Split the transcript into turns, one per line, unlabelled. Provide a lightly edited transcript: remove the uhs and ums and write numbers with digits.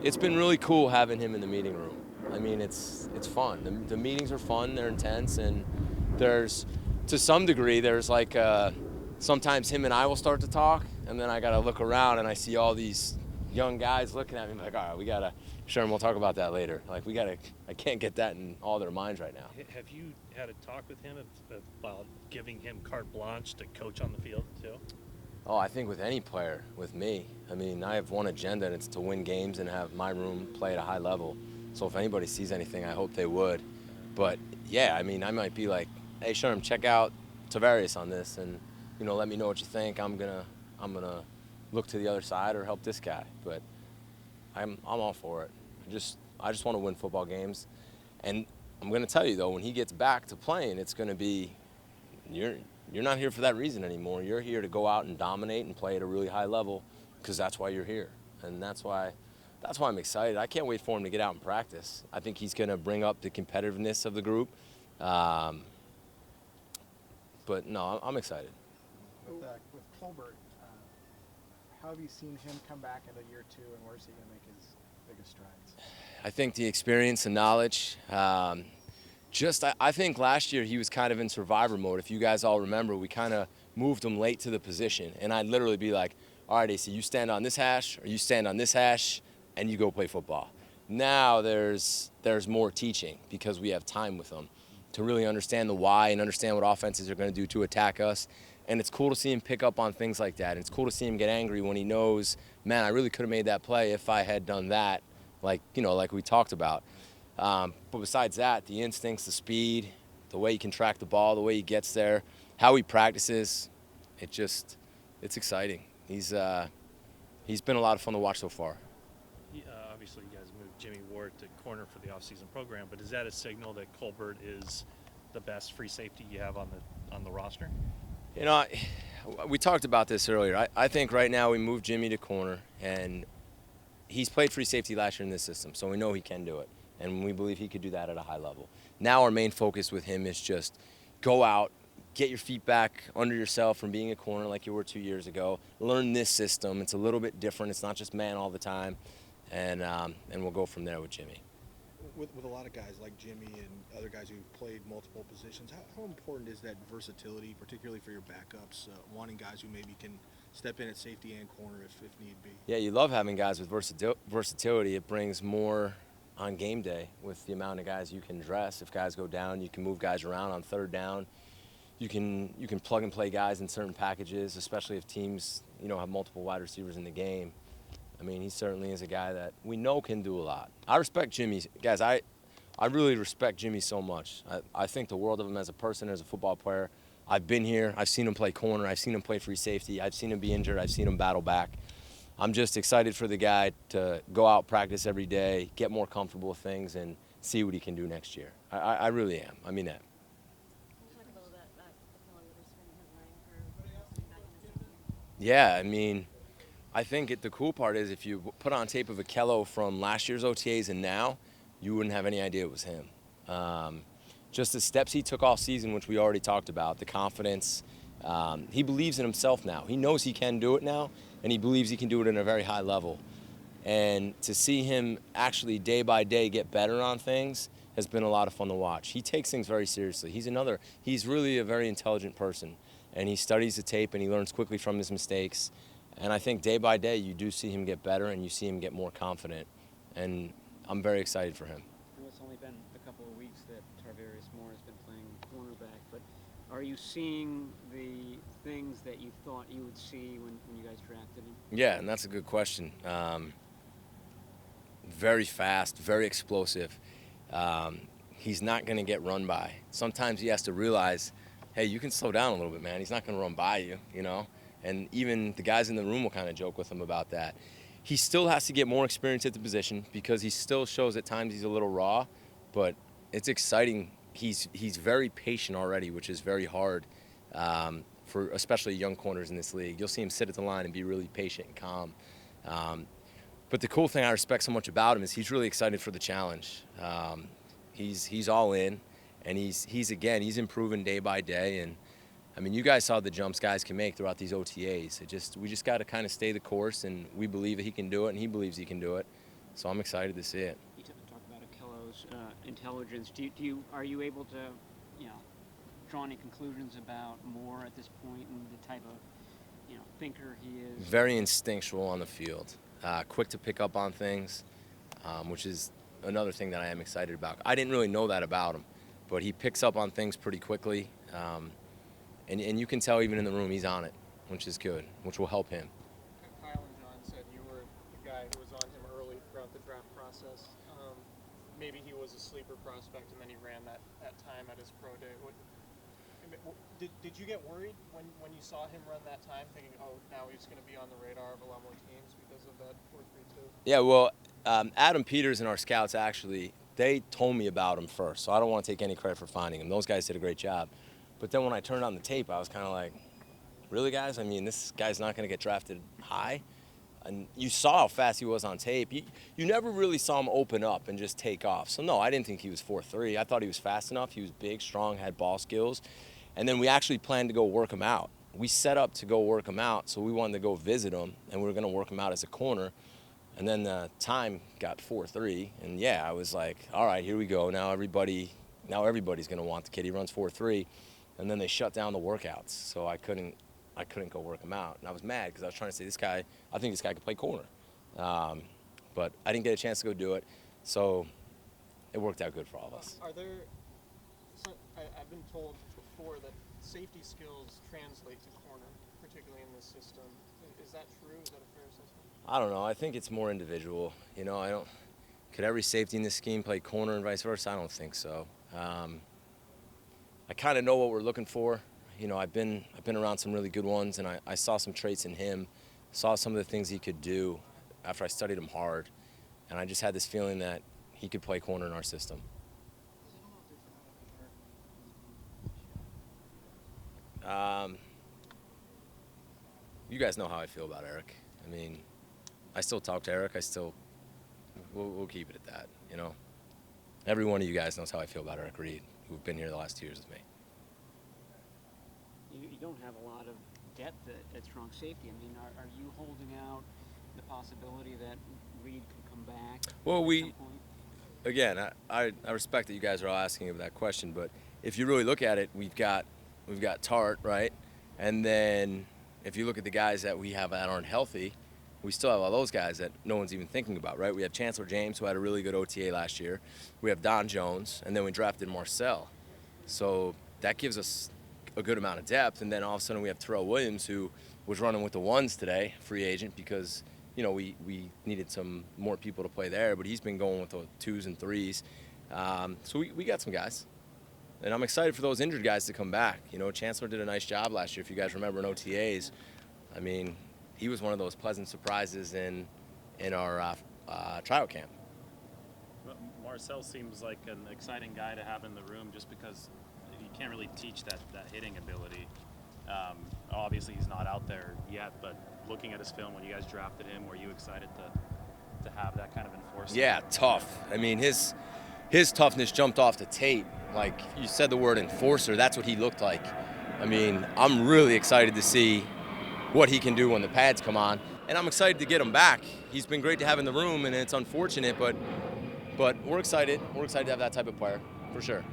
it's been really cool having him in the meeting room. I mean, it's fun. The meetings are fun. They're intense, and there's, to some degree, there's like sometimes him and I will start to talk, and then I gotta look around and I see all these young guys looking at me like, all right, we gotta. Sherman, we'll talk about that later. Like I can't get that in all their minds right now.
Have you had a talk with him about giving him carte blanche to coach on the field too?
Oh, I think with any player, with me. I mean, I have one agenda, and it's to win games and have my room play at a high level. So if anybody sees anything, I hope they would. But yeah, I mean, I might be like, hey, Sherman, check out Tavares on this, and let me know what you think. I'm gonna look to the other side or help this guy. But I'm all for it. I just want to win football games, and I'm gonna tell you though, when he gets back to playing, it's gonna be you're not here for that reason anymore. You're here to go out and dominate and play at a really high level, because that's why you're here, and that's why I'm excited. I can't wait for him to get out and practice. I think he's gonna bring up the competitiveness of the group. But no, I'm excited.
With Colbert, how have you seen him come back into year 2, and where's he going to make his biggest strides?
I think the experience and knowledge. I think last year he was kind of in survivor mode. If you guys all remember, we kind of moved him late to the position, and I'd literally be like, all right, AC, you stand on this hash, or you stand on this hash, and you go play football. Now there's more teaching, because we have time with him to really understand the why and understand what offenses are going to do to attack us. And it's cool to see him pick up on things like that. And it's cool to see him get angry when he knows, man, I really could have made that play if I had done that, like we talked about. But besides that, the instincts, the speed, the way he can track the ball, the way he gets there, how he practices, it's exciting. He's been a lot of fun to watch so far.
Obviously, you guys moved Jimmy Ward to corner for the offseason program, but is that a signal that Colbert is the best free safety you have on the roster?
We talked about this earlier. I think right now we moved Jimmy to corner, and he's played free safety last year in this system, so we know he can do it, and we believe he could do that at a high level. Now our main focus with him is just go out, get your feet back under yourself from being a corner like you were 2 years ago. Learn this system. It's a little bit different. It's not just man all the time, and we'll go from there with Jimmy.
With a lot of guys like Jimmy and other guys who've played multiple positions, how important is that versatility, particularly for your backups, wanting guys who maybe can step in at safety and corner if need be?
Yeah, you love having guys with versatility. It brings more on game day with the amount of guys you can dress. If guys go down, you can move guys around on third down. You can plug and play guys in certain packages, especially if teams have multiple wide receivers in the game. I mean, he certainly is a guy that we know can do a lot. I respect Jimmy. Guys, I really respect Jimmy so much. I think the world of him as a person, as a football player. I've been here. I've seen him play corner. I've seen him play free safety. I've seen him be injured. I've seen him battle back. I'm just excited for the guy to go out, practice every day, get more comfortable with things, and see what he can do next year. I really am. I mean that.
Can you talk a little bit about Ahkello Witherspoon and his learning curve back in his second year?
Yeah, I mean, I think the cool part is if you put on tape of Ahkello from last year's OTAs and now, you wouldn't have any idea it was him. Just the steps he took off season, which we already talked about, the confidence. He believes in himself now. He knows he can do it now, and he believes he can do it at a very high level. And to see him actually day by day get better on things has been a lot of fun to watch. He takes things very seriously. He's really a very intelligent person, and he studies the tape and he learns quickly from his mistakes. And I think day by day you do see him get better and you see him get more confident, and I'm very excited for him.
It's only been a couple of weeks that Tarvarius Moore has been playing cornerback, but are you seeing the things that you thought you would see when you guys drafted him?
Yeah, and that's a good question. Very fast, very explosive. He's not going to get run by. Sometimes he has to realize, hey, you can slow down a little bit, man. He's not going to run by you, And even the guys in the room will kind of joke with him about that. He still has to get more experience at the position because he still shows at times he's a little raw, but it's exciting. He's very patient already, which is very hard for especially young corners in this league. You'll see him sit at the line and be really patient and calm. But the cool thing I respect so much about him is he's really excited for the challenge. He's all in, and he's improving day by day. And I mean, you guys saw the jumps guys can make throughout these OTAs. We just got to kind of stay the course, and we believe that he can do it, and he believes he can do it. So I'm excited to see it.
You talk about Ahkello's intelligence. Are you able to, draw any conclusions about Moore at this point and the type of, thinker he is?
Very instinctual on the field, quick to pick up on things, which is another thing that I am excited about. I didn't really know that about him, but he picks up on things pretty quickly, and you can tell even in the room he's on it, which is good, which will help him.
Kyle and John said you were the guy who was on him early throughout the draft process. Maybe he was a sleeper prospect, and then he ran that time at his pro day. Did you get worried when you saw him run that time, thinking, oh, now he's going to be on the radar of a lot more teams because of that 4.32?
Yeah, well, Adam Peters and our scouts actually, they told me about him first, so I don't want to take any credit for finding him. Those guys did a great job. But then when I turned on the tape, I was kind of like, really, guys? I mean, this guy's not going to get drafted high? And you saw how fast he was on tape. You never really saw him open up and just take off. So, no, I didn't think he was 4.3. I thought he was fast enough. He was big, strong, had ball skills. And then we actually planned to go work him out. We set up to go work him out, so we wanted to go visit him, and we were going to work him out as a corner. And then the time got 4.3, and yeah, I was like, all right, here we go. Now everybody's going to want the kid. He runs 4.3, and then they shut down the workouts, so I couldn't go work him out. And I was mad because I was trying to say, I think this guy could play corner. But I didn't get a chance to go do it, so it worked out good for all of us.
I've been told before that safety skills translate to corner, particularly in this system. Is that true? Is that a fair assessment?
I don't know. I think it's more individual. Could every safety in this scheme play corner and vice versa? I don't think so. I kind of know what we're looking for. I've been around some really good ones, and I saw some traits in him, saw some of the things he could do after I studied him hard, and I just had this feeling that he could play corner in our system. You guys know how I feel about Eric. I mean, I still talk to Eric. We'll keep it at that, Every one of you guys knows how I feel about Eric Reed, who've been here the last 2 years with me.
You don't have a lot of depth at strong safety. I mean, are you holding out the possibility that Reed could come back
Well,
at some point?
Again, I respect that you guys are all asking that question, but if you really look at it, we've got Tart, right? And then if you look at the guys that we have that aren't healthy, we still have all those guys that no one's even thinking about, right? We have Chancellor James, who had a really good OTA last year. We have Don Jones, and then we drafted Marcel. So that gives us a good amount of depth. And then all of a sudden we have Terrell Williams, who was running with the ones today, free agent, because we needed some more people to play there, but he's been going with the 2s and 3s. So we got some guys. And I'm excited for those injured guys to come back. Chancellor did a nice job last year, if you guys remember, in OTAs. I mean, he was one of those pleasant surprises in our tryout camp.
Marcel seems like an exciting guy to have in the room just because you can't really teach that hitting ability. Obviously, he's not out there yet, but looking at his film when you guys drafted him, were you excited to have that kind of enforcement?
Yeah, tough. I mean, his toughness jumped off the tape. Like you said the word enforcer, that's what he looked like. I mean, I'm really excited to see what he can do when the pads come on, and I'm excited to get him back. He's been great to have in the room, and it's unfortunate, but we're excited. We're excited to have that type of player, for sure.